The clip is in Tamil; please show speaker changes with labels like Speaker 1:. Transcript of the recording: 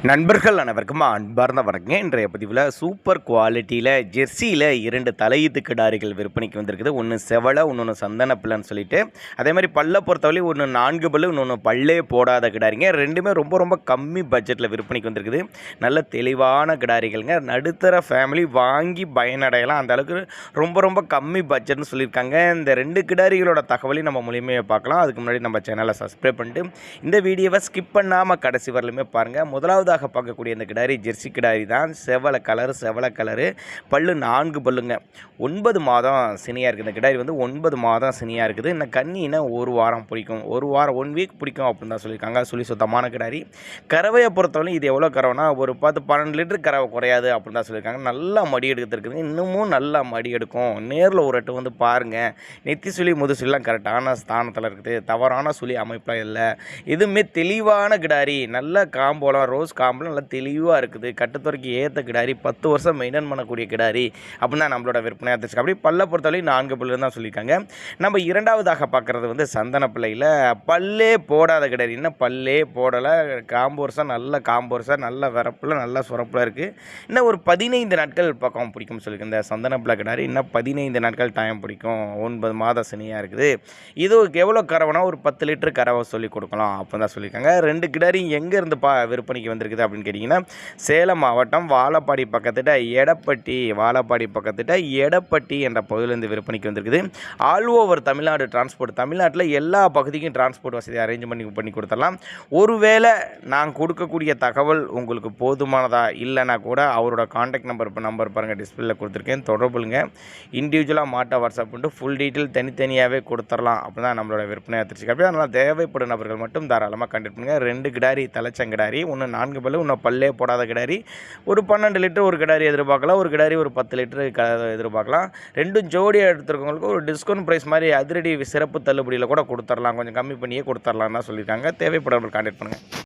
Speaker 1: நண்பர்கள் அனைவருக்கும் அன்பார்ந்த வணக்கங்க. இன்றைய பதிவில் சூப்பர் குவாலிட்டியில் ஜெர்சியில் 2 தலையீத்து கிடாரிகள் விற்பனைக்கு வந்திருக்குது. ஒன்று செவலை, இன்னொன்று சந்தன பிள்ளைன்னு சொல்லிட்டு. அதே மாதிரி பல்லை பொறுத்தவரை ஒன்று 4 பல்லு, இன்னொன்று பல்லே போடாத கிடாரிங்க. ரெண்டுமே ரொம்ப ரொம்ப கம்மி பட்ஜெட்டில் விற்பனைக்கு வந்திருக்குது. நல்ல தெளிவான கிடாரிகள்ங்க. நடுத்தர ஃபேமிலி வாங்கி பயனடையலாம். அந்த அளவுக்கு ரொம்ப ரொம்ப கம்மி பட்ஜெட்னு சொல்லியிருக்காங்க. இந்த 2 கிடாரிகளோட தகவலையும் நம்ம மூலியமாக பார்க்கலாம். அதுக்கு முன்னாடி நம்ம சேனலை சப்ஸ்கிரைப் பண்ணிட்டு இந்த வீடியோவை ஸ்கிப் பண்ணாமல் கடைசி வரலுமே பாருங்கள். முதலாவதாக பார்க்கக்கூடிய இந்த கிடாரி ஜெர்சி கிடாரி தான். செவலை கலரு, பல்லு 4 பல்லுங்க. 9 மாதம் சினியாக இருக்குது. இந்த கிடாரி வந்து 9 மாதம் சினியாக இருக்குது. இந்த கண்ணினா 1 வாரம் பிடிக்கும், 1 வீக் பிடிக்கும் அப்படின்னு தான் சொல்லியிருக்காங்க. சொல்லி சுத்தமான கிடாரி. கறவையை பொறுத்தவரை இது எவ்வளோ கறவைனா ஒரு 10-12 லிட்டர் கறவை குறையாது அப்படின்னு தான் சொல்லியிருக்காங்க. நல்லா மடி எடுத்துருக்குதுங்க. இன்னமும் நல்லா மடி எடுக்கும். நேரில் ஒரு எட்டு வந்து பாருங்கள். நெத்தி சுழி முதுசுலாம் கரெக்டான ஸ்தானத்தில் இருக்குது. தவறான சுழி அமைப்பில் இல்லை. இதுவுமே தெளிவான கிடாரி. நல்ல காம்போலாம் ரோஸ் காம்பில் நல்லா தெளிவாக இருக்குது. கட்டுத்துறைக்கு ஏற்ற கிடாரி, 10 வருஷம் மெயின்டைன் பண்ணக்கூடிய கிடாரி அப்படின்னு தான் நம்மளோட விற்பனையாக இருந்துச்சு. அப்படி பல்லை பொறுத்தவரை 4 பல்லு தான் சொல்லியிருக்காங்க. நம்ம இரண்டாவதாக பார்க்குறது வந்து சந்தன பிள்ளையில் பல்லே போடாத கிடாரி. இன்னும் பல்லே போடலை. காம்பு வருஷம் நல்ல காம்பு வருஷம் நல்ல வரப்பில் நல்ல சுரப்பில் இருக்குது. இன்னும் ஒரு 15 நாட்கள் பக்கம் பிடிக்கும்னு சொல்லியிருக்கேன். இந்த சந்தன பிள்ளை கிடாரி இன்னும் 15 நாட்கள் டைம் பிடிக்கும். 9 மாத சினியாக இருக்குது. இது எவ்வளோ கறவைனா ஒரு 10 லிட்டர் கறவை சொல்லி கொடுக்கலாம் அப்படின்னு தான் சொல்லியிருக்காங்க. 2 கிடாரி எங்கேருந்து விற்பனைக்கு வந்திருக்குது அப்படின்னு கேட்டிங்கன்னா, சேலம் மாவட்டம் வாழப்பாடி பக்கத்திட்ட எடப்பட்டி என்ற பகுதியிலேருந்து விற்பனைக்கு வந்திருக்குது. All over Tamil Nadu transport. தமிழ்நாட்டில் எல்லா பகுதிக்கும் டிரான்ஸ்போர்ட் வசதி அரேஞ்ச் பண்ணி கொடுத்துடலாம். ஒருவேளை நான் கொடுக்கக்கூடிய தகவல் உங்களுக்கு போதுமானதா இல்லைனா கூட அவரோட கான்டாக்ட் நம்பர் பாருங்கள், டிஸ்பிளேல கொடுத்துருக்கேன். தொடர்புங்க. இண்டிவிஜுவலாக மாட்ட வாட்ஸ்அப் பண்ணிட்டு ஃபுல் டீட்டெயில் தனித்தனியாகவே கொடுத்துடலாம் அப்படின்னு தான் நம்மளோட விற்பனை எடுத்துருச்சு. அப்படியே அதனால் தேவைப்படும் நபர்கள் மட்டும் தாராளமாக கான்டாக்ட் பண்ணுங்கள். 2 கிடாரி தலைச்சங்கிடாரி, ஒன்று 4 பல்லு, இன்னும் பல்லே போடாத கிடாரி. ஒரு 12 லிட்டர் ஒரு கிடாரி எதிர்பார்க்கலாம். ஒரு கிடாரி ஒரு 10 லிட்டர் எதிர்பார்க்கலாம். 2 ஜோடியாக எடுத்துருக்கவங்களுக்கு ஒரு டிஸ்கவுண்ட் ப்ரைஸ் மாதிரி அதிரடி சிறப்பு தள்ளுபடியில் கூட கொடுத்துடலாம். கொஞ்சம் கம்மி பண்ணியே கொடுத்துடலாம் தான் சொல்லியிருக்காங்க. தேவைப்படுறவர்கள் கான்டாக்ட் பண்ணுங்கள்.